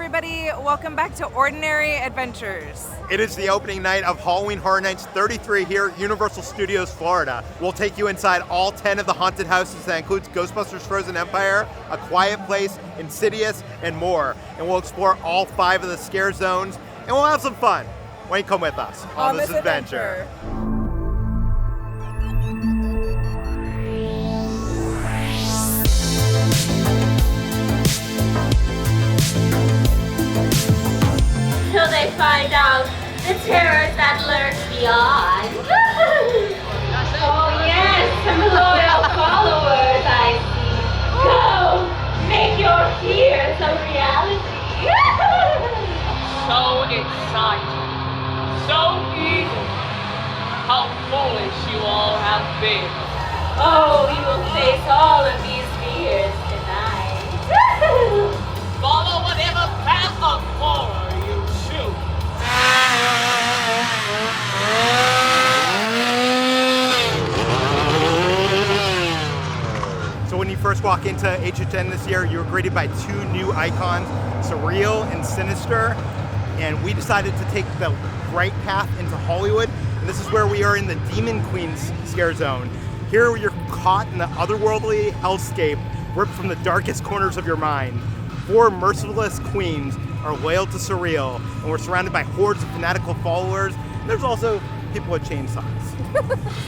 everybody. Welcome back to Ordinary Adventures. It is the opening night of Halloween Horror Nights 33 here at Universal Studios, Florida. We'll take you inside all 10 of the haunted houses. That includes Ghostbusters Frozen Empire, A Quiet Place, Insidious, and more. And we'll explore all 5 of the scare zones, and we'll have some fun. Why don't you come with us on this adventure? Till they find out the terrors that lurk beyond. Oh yes, some loyal followers I see. Go, make your fears a reality. So exciting, so eager. How foolish you all have been. Oh, you will face all of these fears tonight. Follow whatever path of horror you choose. So when you first walk into HHN this year, you were greeted by 2 new icons, Surreal and Sinister. And we decided to take the right path into Hollywood. And this is where we are in the Demon Queens scare zone. Here you're caught in the otherworldly hellscape, ripped from the darkest corners of your mind. 4 merciless queens are loyal to Surreal, and we're surrounded by hordes of fanatical followers. And there's also people with chainsaws.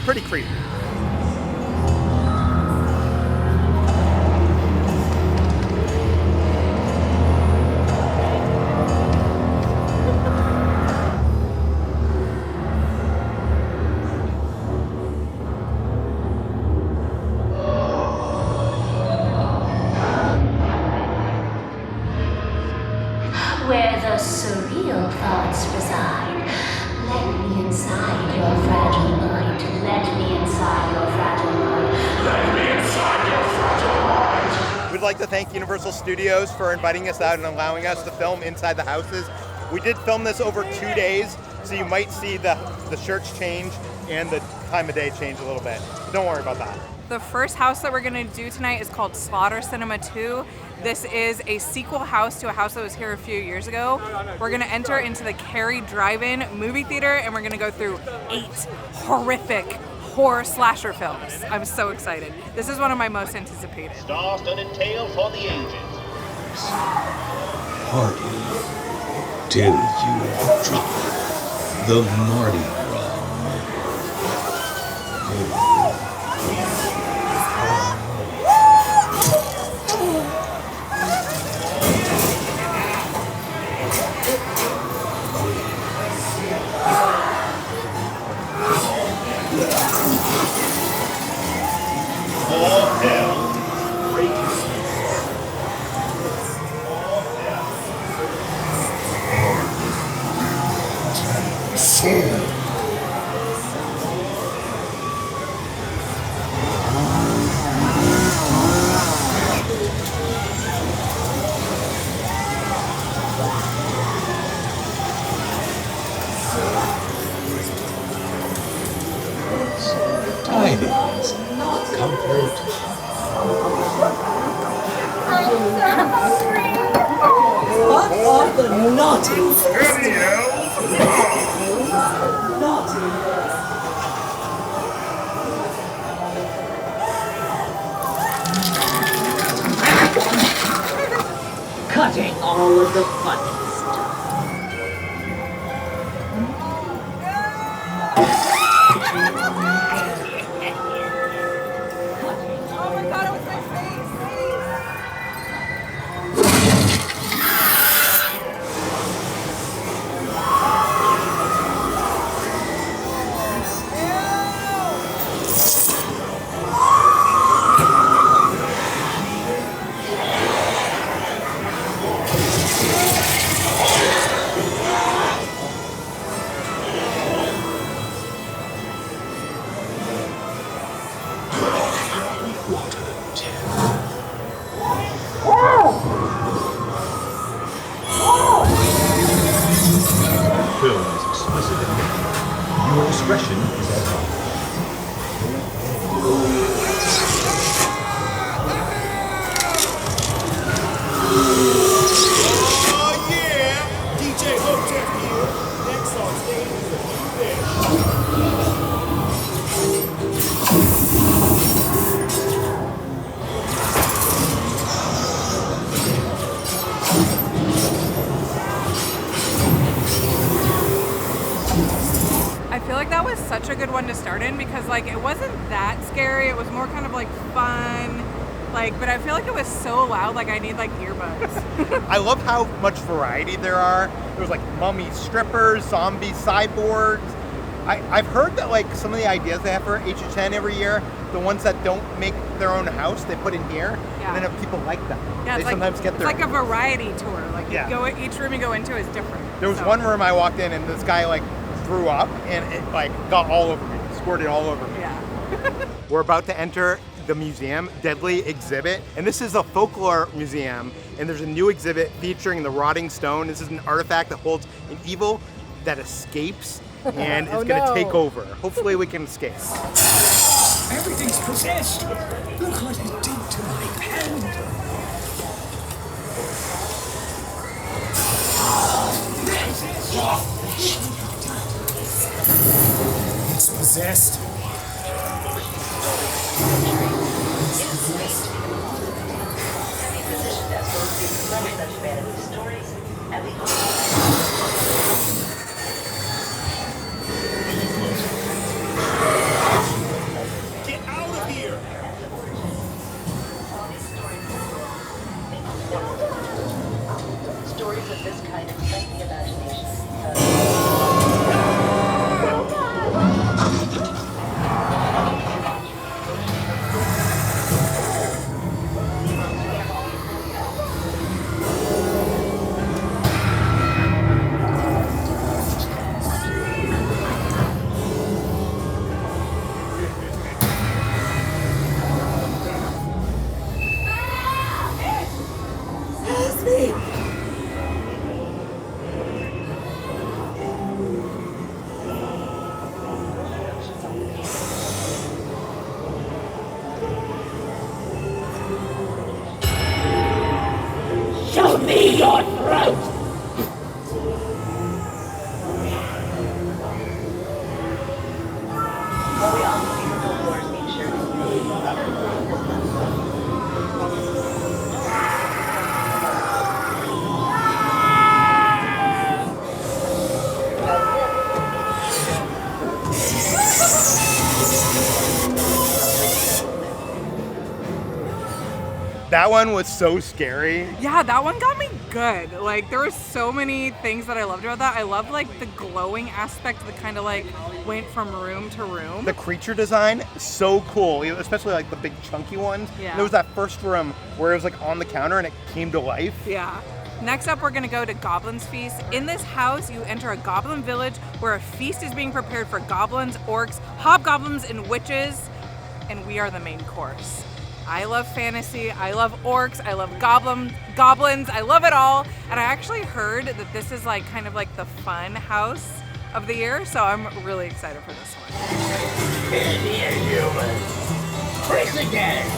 Pretty creepy. Where the surreal thoughts reside, let me inside your fragile mind. Let me inside your fragile mind. Let me inside your fragile mind. We'd like to thank Universal Studios for inviting us out and allowing us to film inside the houses. We did film this over 2 days, so you might see the shirts change and the time of day change a little bit. Don't worry about that. The first house that we're going to do tonight is called Slaughter Cinema 2. This is a sequel house to a house that was here a few years ago. We're going to enter into the Cary Drive-In movie theater, and we're going to go through 8 horrific horror slasher films. I'm so excited. This is one of my most anticipated. Star-studded tale for the ages. Party till you drop the Mardi Gras. All hell breaks. Tidings, comfort. What are the naughty? Cutting all of the fun stuff. Oh my god, it was my face! Film is explicit in nature. Your discretion is advised. Oh, I feel like that was such a good one to start in because like it wasn't that scary. It was more kind of like fun. Like, but I feel like it was so loud, like I need like earbuds. I love how much variety there are. There's like mummy strippers, zombie cyborgs. I've heard that like some of the ideas they have for HHN every year, the ones that don't make their own house, they put in here, Yeah. and then if people like them, Yeah, they it's sometimes like, get their it's like a variety tour. Like Yeah. you go, each room you go into is different. There was So, one room I walked in and this guy like threw up and it like got all over me, squirted all over me. Yeah. We're about to enter the museum, Deadly Exhibit, and this is a folklore museum, and there's a new exhibit featuring the rotting stone. This is an artifact that holds an evil that escapes and is gonna take over. Hopefully we can escape. Everything's possessed. Look what it did to my pen. It's possessed. Get out of here! Stories of this kind excite the imagination. Help me! Show me your throat! While we unlock your billboards, make sure That one was so scary. Yeah, that one got me good. Like there were so many things that I loved about that. I loved like the glowing aspect that kind of like went from room to room. The creature design, so cool, especially like the big chunky ones. Yeah. And there was that first room where it was like on the counter and it came to life. Yeah. Next up, we're gonna go to Goblin's Feast. In this house, you enter a goblin village where a feast is being prepared for goblins, orcs, hobgoblins, and witches, and we are the main course. I love fantasy, I love orcs, I love goblins, I love it all. And I actually heard that this is like kind of like the fun house of the year, so I'm really excited for this one. Quick again!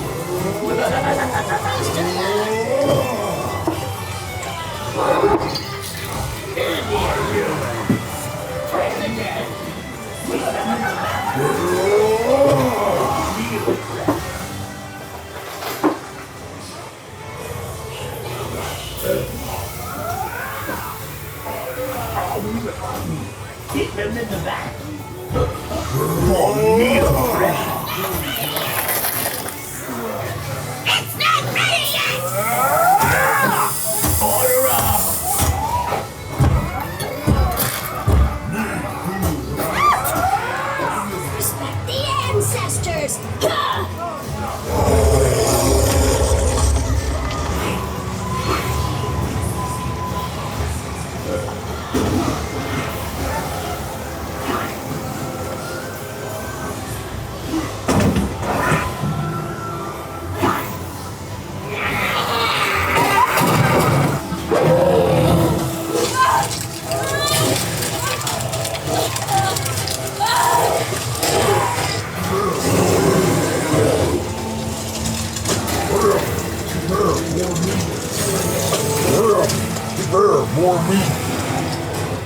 Keep him in the back. It's not ready yet! Order up! Respect the ancestors!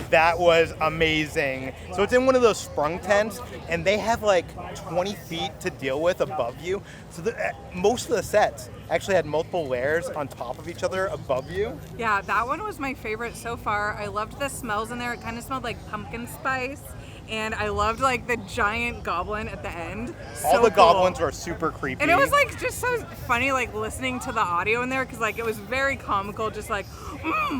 That was amazing. So it's in one of those sprung tents, and they have like 20 feet to deal with above you. So most of the sets actually had multiple layers on top of each other above you. Yeah, that one was my favorite so far. I loved the smells in there. It kind of smelled like pumpkin spice. And I loved like the giant goblin at the end. All the cool. goblins were super creepy. And it was like just so funny like listening to the audio in there because like it was very comical, just like,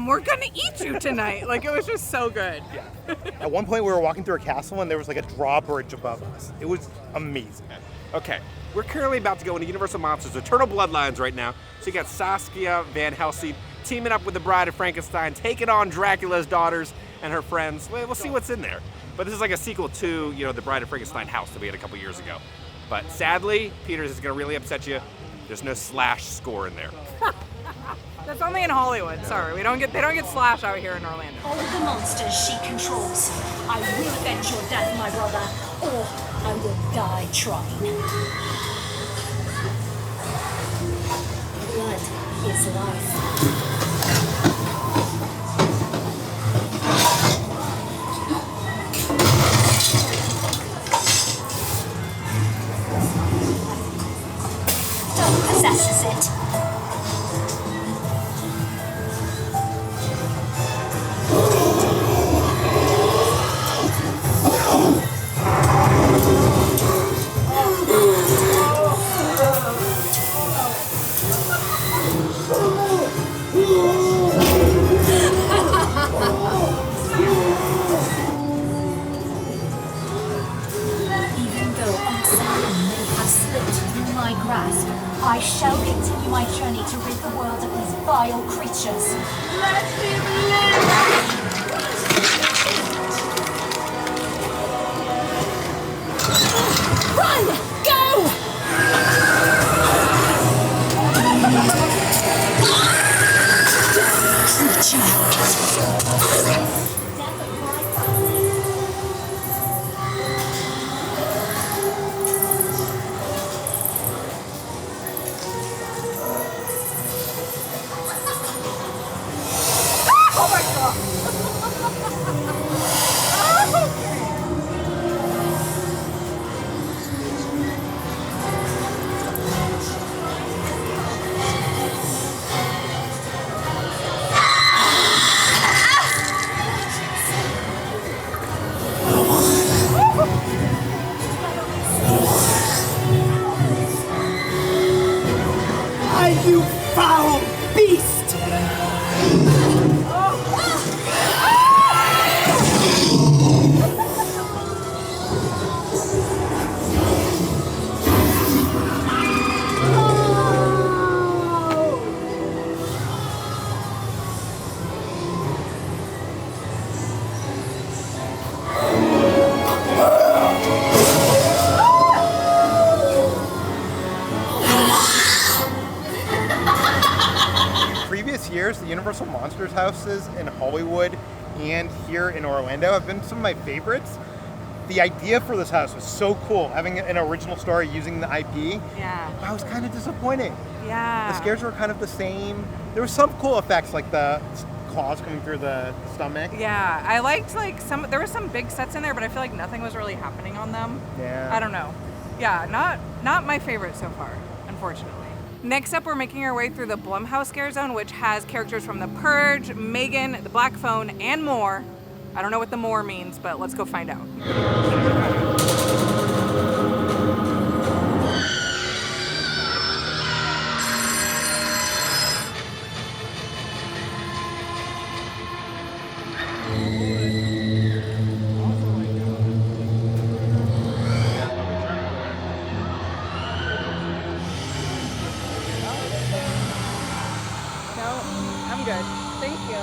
we're gonna eat you tonight. Like it was just so good. Yeah. At one point we were walking through a castle and there was like a drawbridge above us. It was amazing. Okay, we're currently about to go into Universal Monsters Eternal Bloodlines right now. So you got Saskia Van Helsing teaming up with the Bride of Frankenstein, taking on Dracula's daughters and her friends. We'll see what's in there. But this is like a sequel to, the Bride of Frankenstein house that we had a couple years ago. But sadly, Peters is gonna really upset you. There's no slash score in there. That's only in Hollywood. Sorry, they don't get slash out here in Orlando. All of the monsters she controls. I will avenge your death, my brother, or I will die trying. Blood is life. Possesses it. Even though Undead may have slipped through my grasp, I shall continue my journey to rid the world of these vile creatures. Let him live! Run! Go! You foul beast! Years, the Universal Monsters houses in Hollywood and here in Orlando have been some of my favorites. The idea for this house was so cool, having an original story using the IP. Yeah. I was kind of disappointed. Yeah. The scares were kind of the same. There were some cool effects like the claws coming through the stomach. Yeah, I liked there were some big sets in there, but I feel like nothing was really happening on them. Yeah. I don't know. Yeah, not my favorite so far, unfortunately. Next up, we're making our way through the Blumhouse Scarezone, which has characters from The Purge, Megan, The Black Phone, and more. I don't know what the more means, but let's go find out.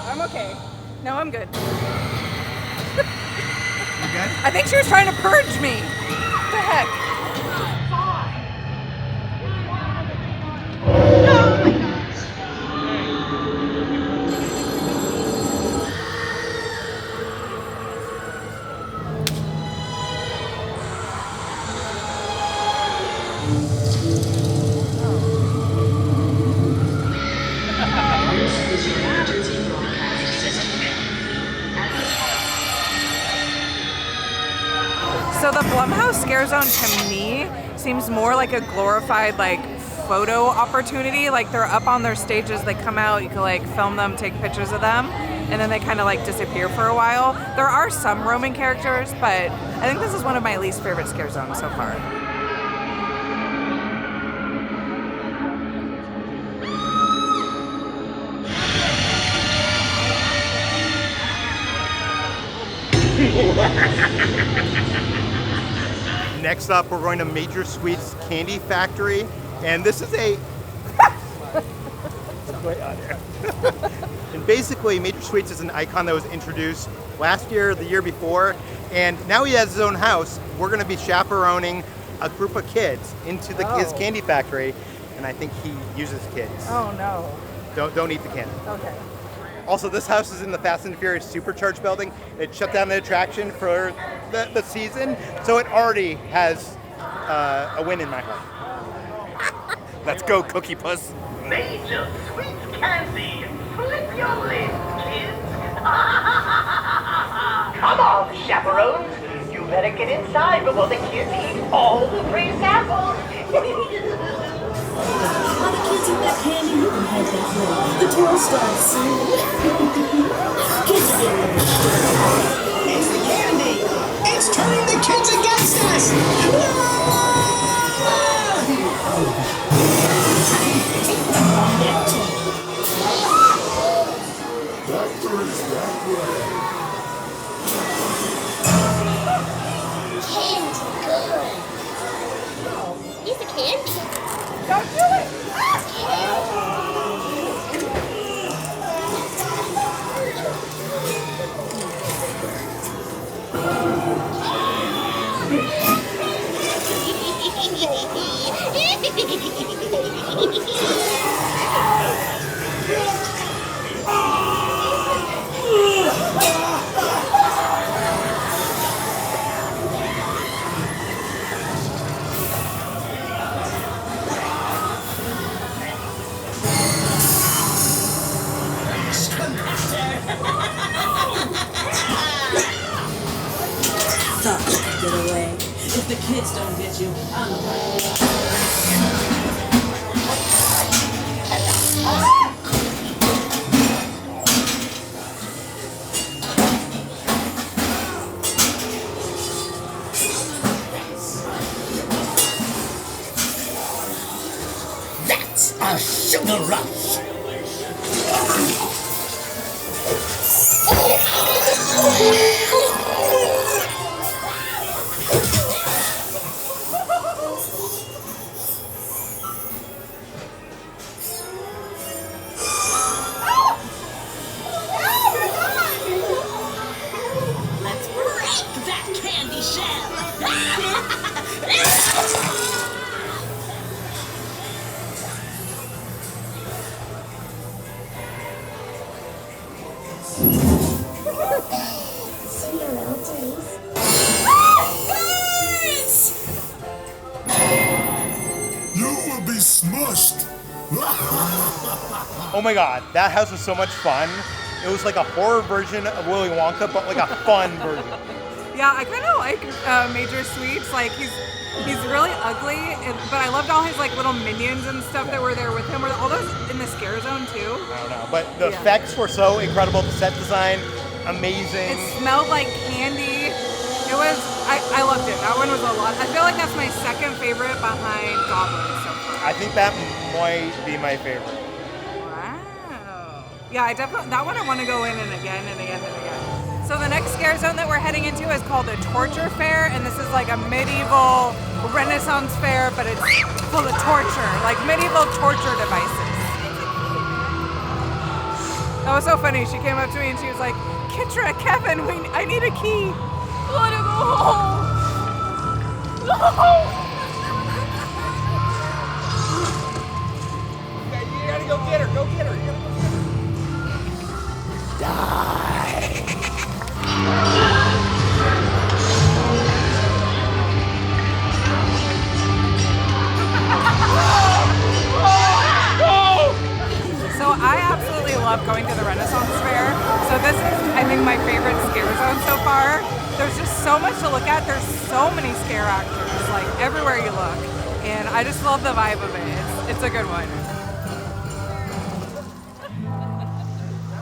I'm okay. No, I'm good. You good? I think she was trying to purge me. What the heck? So the Blumhouse Scarezone to me seems more like a glorified like photo opportunity. Like they're up on their stages, they come out, you can like film them, take pictures of them, and then they kind of like disappear for a while. There are some roaming characters, but I think this is one of my least favorite Scarezones so far. Next up, we're going to Major Sweets Candy Factory, and this is a. And basically, Major Sweets is an icon that was introduced last year, the year before, and now he has his own house. We're going to be chaperoning a group of kids into his candy factory, and I think he uses kids. Oh no. Don't eat the candy. Okay. Also, this house is in the Fast and Furious Supercharged building. It shut down the attraction for the season, so it already has a win in my heart. Let's go, Cookie Puss. Major sweet candy. Flip your lid, kids. Come on, chaperones. You better get inside before the kids eat all the free samples. While the kids eat that candy, you can head that way. The tour starts soon. Kids It's the candy! It's turning the kids against us! Candy's good. He's a candy. Don't do it! Thought you could get away. If the kids don't get you, That's a sugar rush. let's break that candy shell. You will be smushed. Oh my god, that house was so much fun. It was like a horror version of Willy Wonka, but like a fun version. Yeah, I kind of like Major Sweets. Like he's really ugly, but I loved all his like little minions and stuff that were there with him. Were all those in the Scarezone too? I don't know, but the effects were so incredible. The set design, amazing. It smelled like candy. It was, I loved it. That one was a lot. I feel like that's my second favorite behind Goblin so far. I think that might be my favorite. Wow. Yeah, I definitely, that one I want to go in and again and again and again. So the next Scarezone that we're heading into is called the Torture Fair, and this is like a medieval Renaissance fair, but it's full of torture, like medieval torture devices. That was so funny. She came up to me and she was like, Kitra, Kevin, I need a key. I want to go home. No. You gotta go get her. Go get her. You gotta go get So I absolutely love going to the Renaissance Fair. So this is, I think, my favorite Scarezone so far. There's just so much to look at. There's so many scare actors, like everywhere you look. And I just love the vibe of it. It's a good one.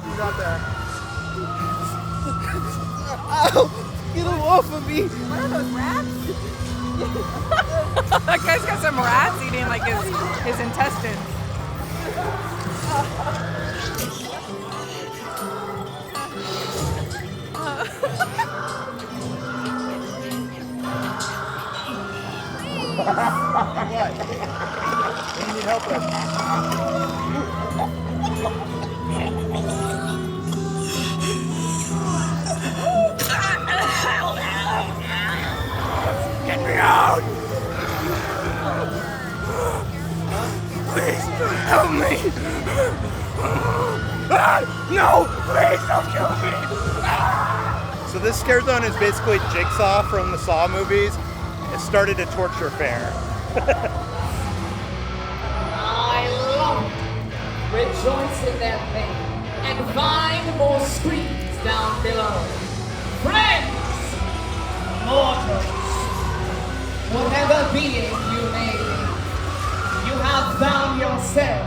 He's out there. Ow! Get him off of me! What are those rats? That guy's got some rats eating like his intestines. What? You need help with? Get me out! Please, help me! No! Please don't kill me! So this Scarezone is basically Jigsaw from the Saw movies. It started to torture Faire. I love it. Rejoice in their pain and find more screams down below. Friends! Mortals! Whatever being you may be, you have found yourself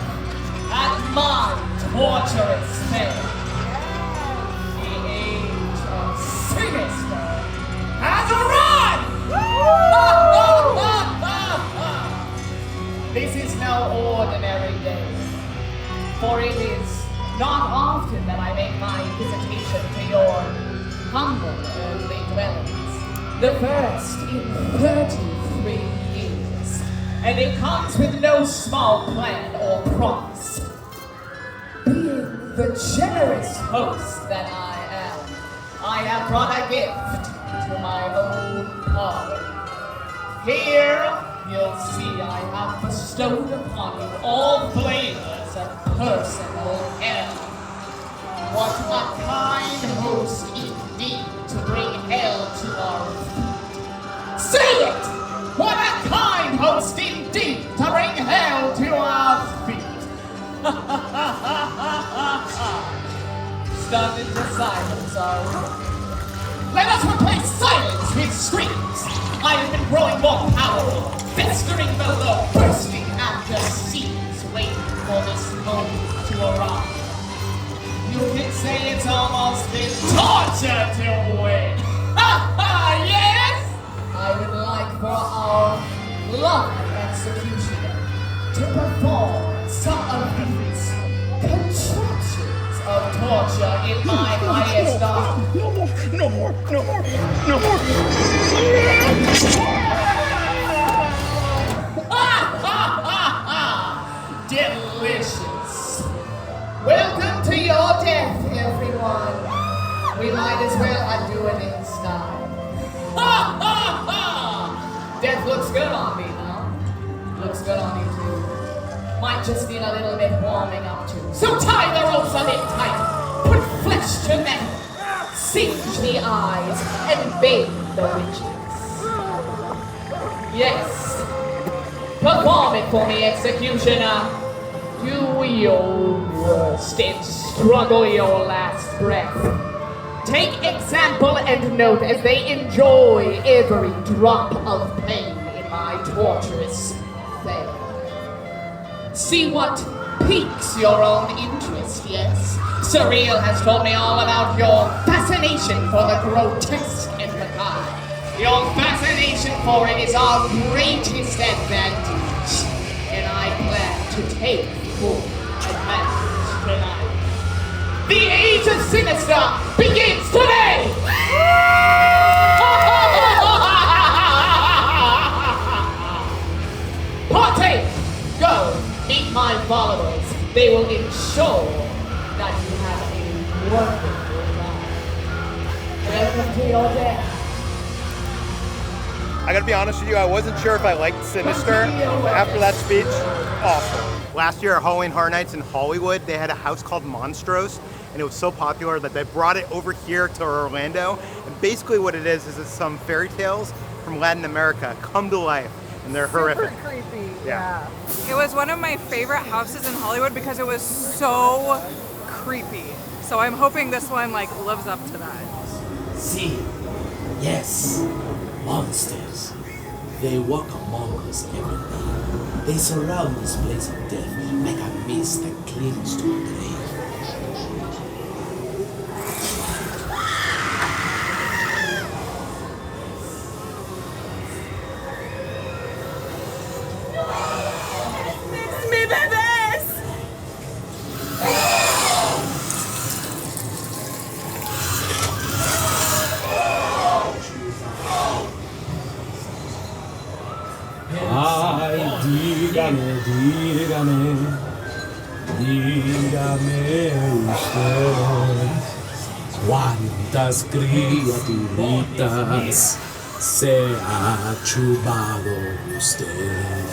at my torturous fair. The age of Sinister has arrived! This is no ordinary day, for it is not often that I make my visitation to your humble earthly dwellings, the first in 33 years, and it comes with no small plan or promise. Being the generous host that I am, I have brought a gift to my own parlor. Here, you'll see I have bestowed upon you all flavors of personal hell. What a kind host indeed to bring hell to our feet. Say it! What a kind host indeed to bring hell to our feet. Stunned into silence, are we? Let us replace silence with screams. I have been growing more powerful, festering below, bursting at the seams, waiting for this moment to arrive. You can say it's almost been torture to win. Yes! I would like for our lovely executioner to perform some of these contractions of torture in my highest art. No more! Delicious. Welcome to your death, everyone. We might as well undo it in style. Death looks good on me, no? Looks good on you too. Might just need a little bit warming up too. So tie the ropes a bit tight. Put flesh to metal. Singe the eyes and bathe the witches. Yes. Perform it for me, executioner. Do your worst and struggle your last breath. Take example and note as they enjoy every drop of pain in my torturous fare. See what piques your own interest, yes? Surreal has told me all about your fascination for the grotesque and macabre. Your fascination for it is our greatest advantage, and I plan to take full advantage tonight. The Age of Sinister begins today! Partake! Go, meet my followers. They will ensure that you have a wonderful life. Welcome to your death. I gotta be honest with you, I wasn't sure if I liked Sinister after that speech. Awesome. Last year at Halloween Horror Nights in Hollywood, they had a house called Monstruos, and it was so popular that they brought it over here to Orlando. And basically what it is it's some fairy tales from Latin America come to life, and they're horrific. Super creepy. Yeah. It was one of my favorite houses in Hollywood because it was so creepy. So I'm hoping this one like lives up to that. See, yes, monsters. They walk among us every day. They surround this place of death like a mist that clings to a grave. Me bebés! Ay, dígame, dígame usted, ¿cuántas criaturitas se ha chupado usted?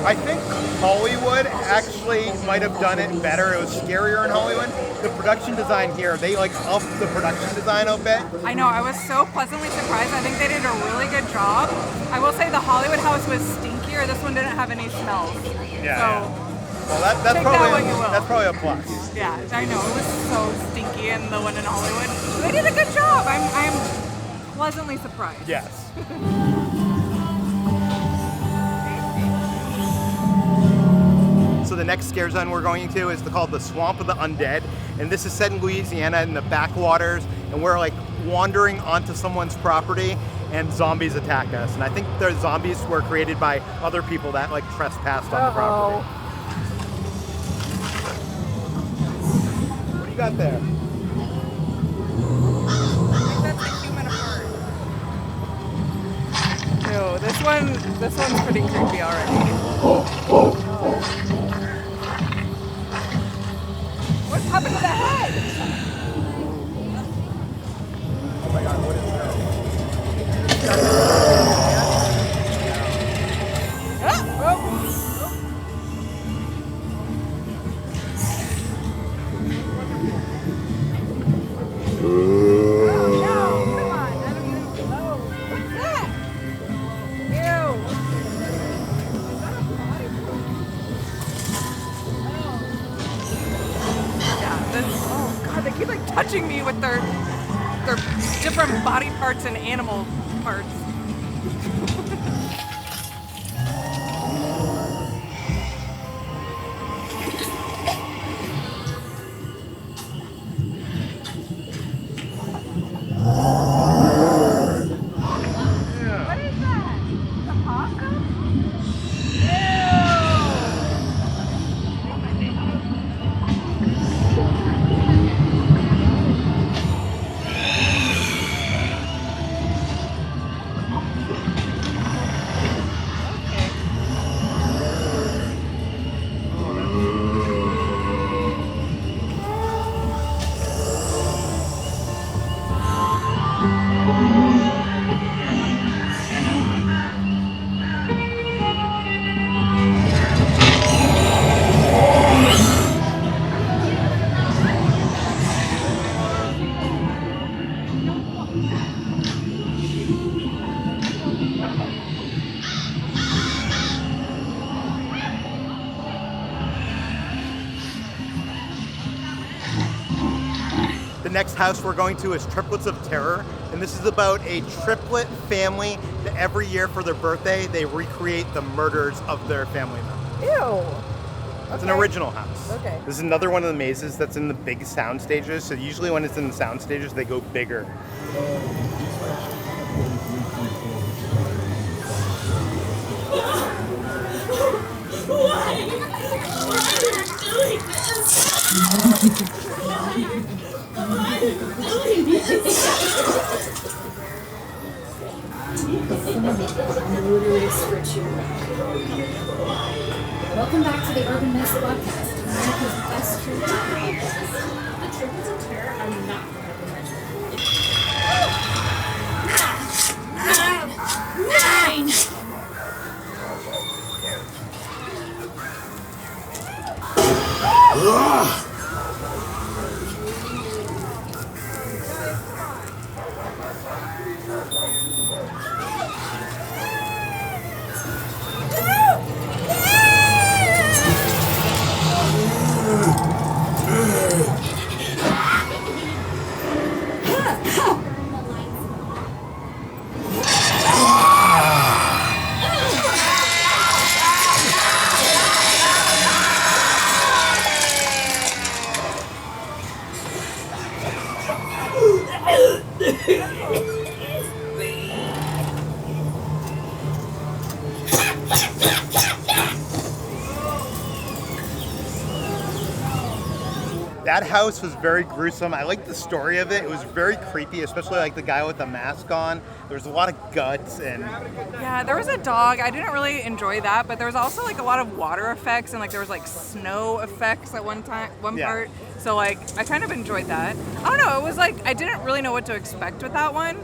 I think Hollywood actually might have done it better. It was scarier in Hollywood. The production design here, they like upped the production design a bit. I know, I was so pleasantly surprised. I think they did a really good job. I will say the Hollywood house was stinkier. This one didn't have any smells. Yeah. So, Well, that's take probably that what you will. that's probably a plus. Yeah, I know, it was so stinky in the one in Hollywood. They did a good job. I'm pleasantly surprised. Yes. So the next scare zone we're going to is called the Swamp of the Undead, and this is set in Louisiana in the backwaters, and we're like wandering onto someone's property, and zombies attack us. And I think the zombies were created by other people that like trespassed on the property. What do you got there? I think that's a human heart. Ew, this one's pretty creepy already. What's happened to the head? Oh my god, what is that? They keep like touching me with their different body parts and animal parts. What is that? A possum? next house we're going to is Triplets of Terror, and this is about a triplet family that every year for their birthday they recreate the murders of their family members. Ew. It's an original house. Okay. This is another one of the mazes that's in the big sound stages. So usually when it's in the sound stages, they go bigger. Welcome back to the Urban Myths Podcast, America's best true crime podcast. The Triplets of Terror are not Nine! That house was very gruesome. I liked the story of it. It was very creepy, especially like the guy with the mask on. There was a lot of guts and... Yeah, there was a dog. I didn't really enjoy that, but there was also like a lot of water effects and like there was like snow effects at one part. So like I kind of enjoyed that. I don't know, it was like I didn't really know what to expect with that one.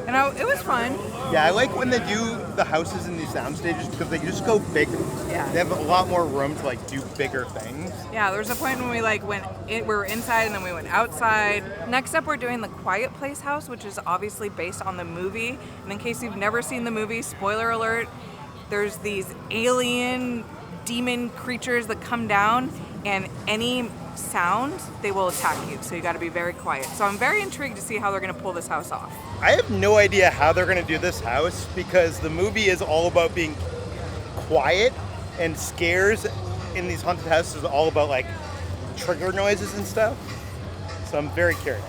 And it was fun. Yeah, I like when they do the houses in these sound stages because they just go bigger. Yeah. They have a lot more room to like do bigger things. Yeah, there was a point when we like we were inside and then we went outside. Next up, we're doing the Quiet Place house, which is obviously based on the movie. And in case you've never seen the movie, spoiler alert, there's these alien demon creatures that come down, and any sound, they will attack you. So you got to be very quiet. So I'm very intrigued to see how they're going to pull this house off. I have no idea how they're going to do this house because the movie is all about being quiet, and scares in these haunted houses is all about like trigger noises and stuff. So I'm very curious.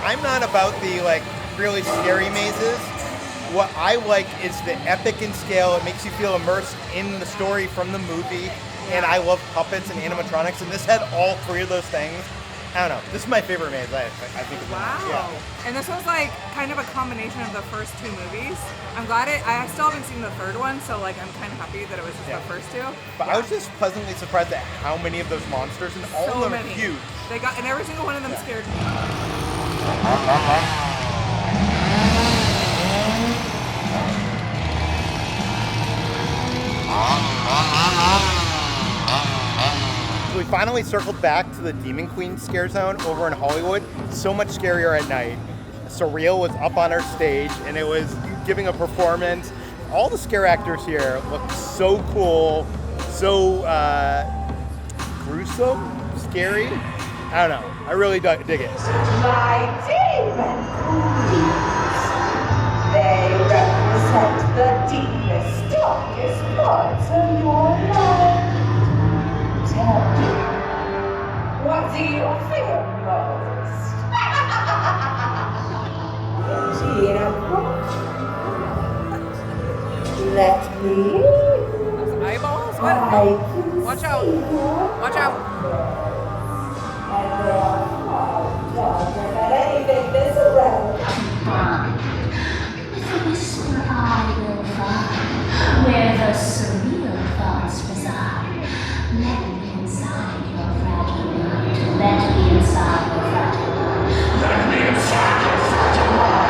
I'm not about the like really scary mazes. What I like is the epic in scale. It makes you feel immersed in the story from the movie. And I love puppets and animatronics, and this had all three of those things. I don't know. This is my favorite maze. I think. Wow. Yeah. And this was like kind of a combination of the first two movies. I'm glad I still haven't seen the third one, so like I'm kind of happy that it was just the first two. But I was just pleasantly surprised at how many of those monsters, and all of them are huge. And every single one of them scared me. With finally circled back to the Demon Queen Scarezone over in Hollywood. So much scarier at night. Surreal was up on our stage and it was giving a performance. All the scare actors here look so cool, so gruesome, scary. I don't know. I really dig it. My demon queens. They represent the deepest, darkest parts of your life. Tell me, what do you fear most? Let me. Those eyeballs? What? Watch out! Watch out! And they are far darker than anything this around. With a whisper I will find where the surreal thoughts reside. Let me inside your fragile mind. Let me inside your fragile mind. Let me inside your fragile mind.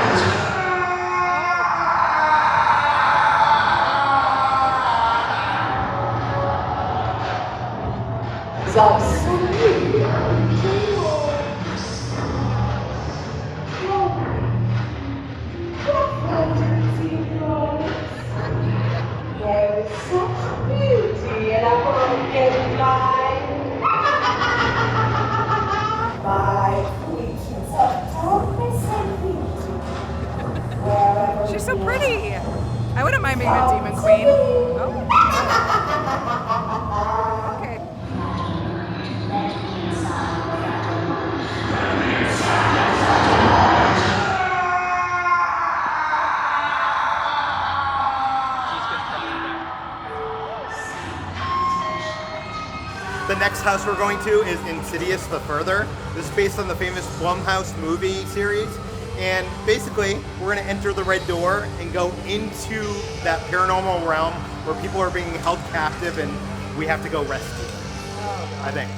There is such beauty in a broken mind. My creatures of darkness and beauty. Wherever She's so pretty. I wouldn't mind being a demon queen. Oh. Okay. The next house we're going to is Insidious the Further. This is based on the famous Blumhouse movie series. And basically, we're going to enter the red door and go into that paranormal realm where people are being held captive and we have to go rescue them, I think.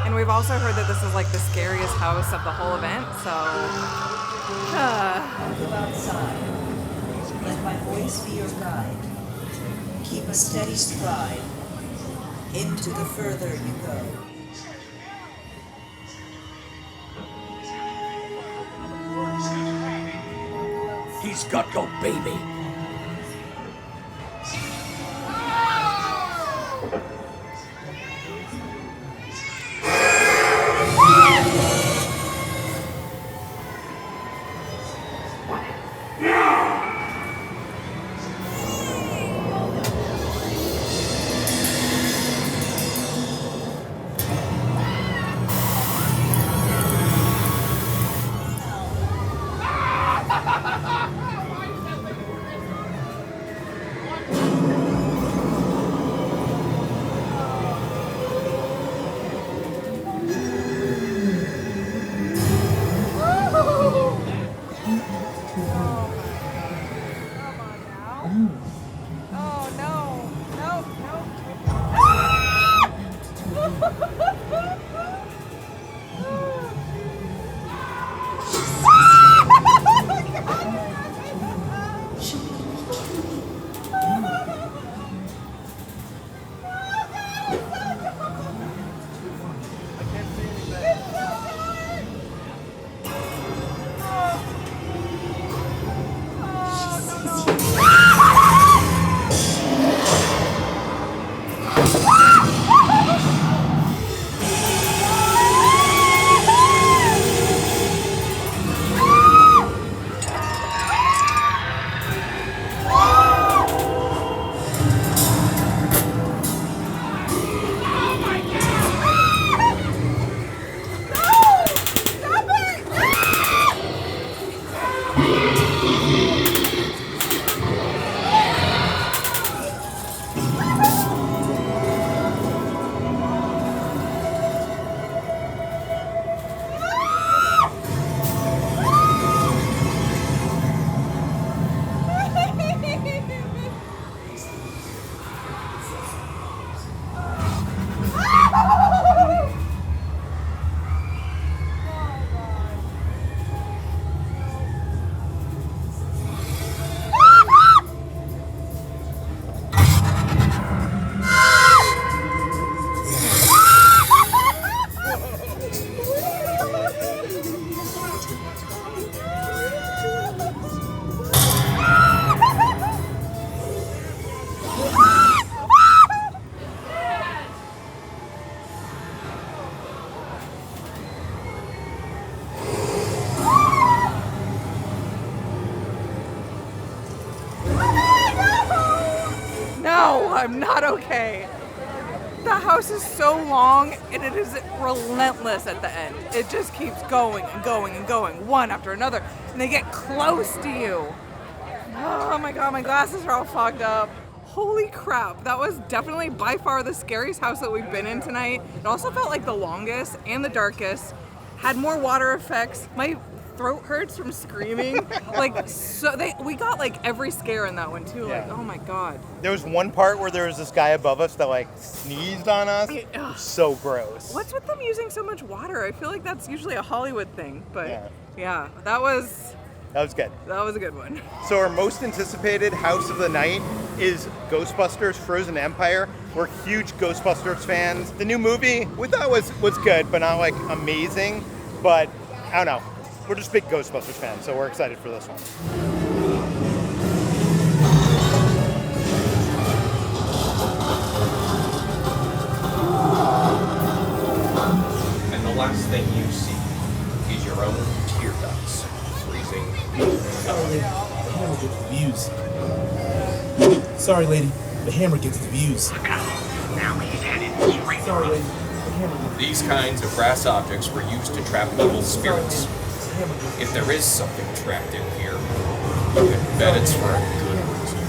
And we've also heard that this is like the scariest house of the whole event, so... Go outside. Let my voice be your guide. Keep a steady stride. Into the further you go. He's got your baby. I'm not okay. The house is so long and it is relentless at the end. It just keeps going and going and going, one after another, and they get close to you. Oh my god, my glasses are all fogged up. Holy crap, that was definitely by far the scariest house that we've been in tonight. It also felt like the longest and the darkest. Had more water effects. My throat hurts from screaming. We got like every scare in that one too. Yeah. Like, oh my god. There was one part where there was this guy above us that like sneezed on us. Ugh. So gross. What's with them using so much water? I feel like that's usually a Hollywood thing, but yeah, that was good. That was a good one. So our most anticipated house of the night is Ghostbusters Frozen Empire. We're huge Ghostbusters fans. The new movie we thought was good, but not like amazing. But I don't know. We're just big Ghostbusters fans, so we're excited for this one. And the last thing you see is your own tear ducts freezing. Sorry, lady. The hammer gets the views. Look out. Now he's headed straight. Sorry, lady. These kinds of brass objects were used to trap evil spirits. If there is something trapped in here, you can bet it's for a good reason.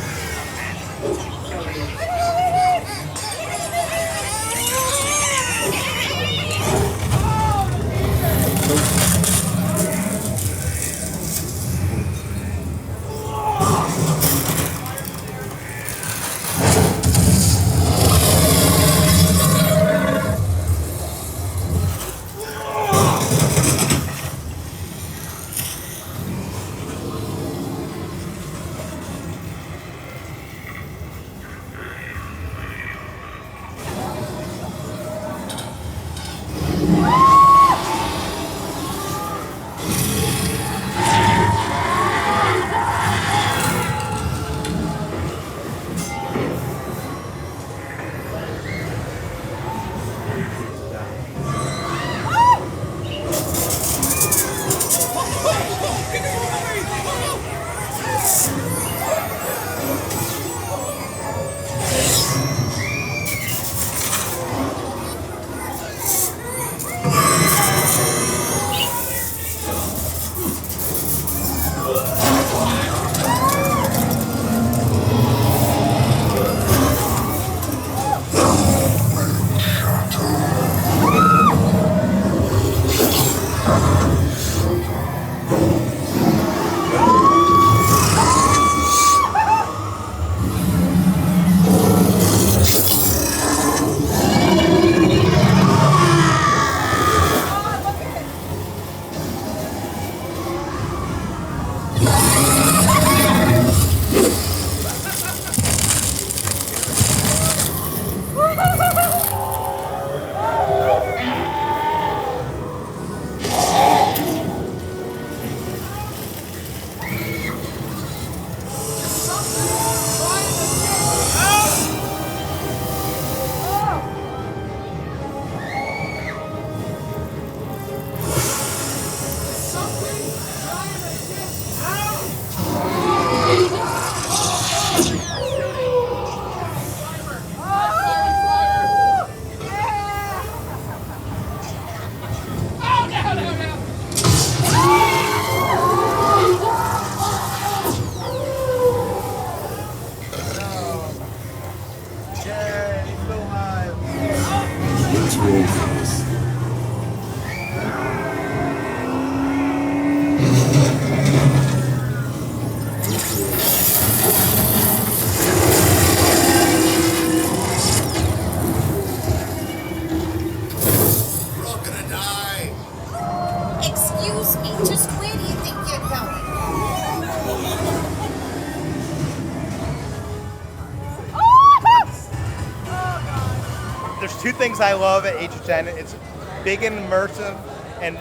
There's two things I love at HHN. It's big and immersive and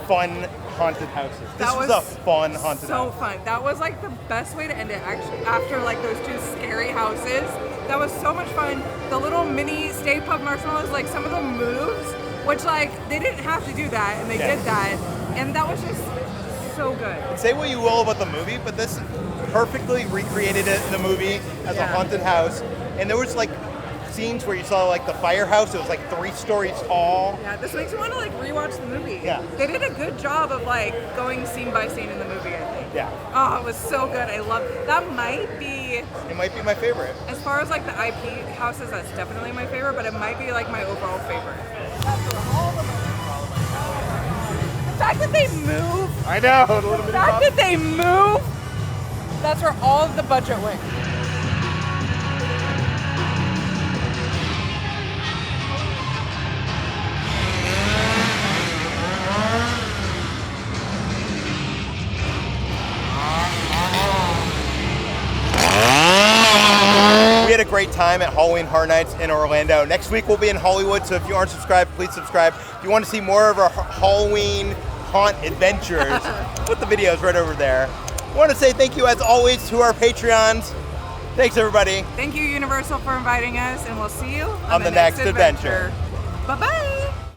fun haunted houses. This was a fun haunted house. So fun. That was like the best way to end it actually. After like those two scary houses, that was so much fun. The little mini Stay Puft Marshmallows, like some of the moves, which like they didn't have to do that and they did that. And that was just so good. And say what you will about the movie, but this perfectly recreated it in the movie as a haunted house. And there was like scenes where you saw like the firehouse. It was like 3 stories tall. Yeah, this makes me want to like rewatch the movie. Yeah. They did a good job of like going scene by scene in the movie, I think. Yeah. Oh, it was so good. I love that. Might be. It might be my favorite. As far as like the IP houses, that's definitely my favorite, but it might be like my overall favorite. The fact that they move. I know. A little The bit fact that they move. That's where all of the budget went. We had a great time at Halloween Horror Nights in Orlando. Next week we'll be in Hollywood, so if you aren't subscribed, please subscribe. If you want to see more of our Halloween haunt adventures, put the videos right over there. I want to say thank you as always to our Patreons. Thanks everybody. Thank you, Universal, for inviting us, and we'll see you on the next adventure. Bye-bye.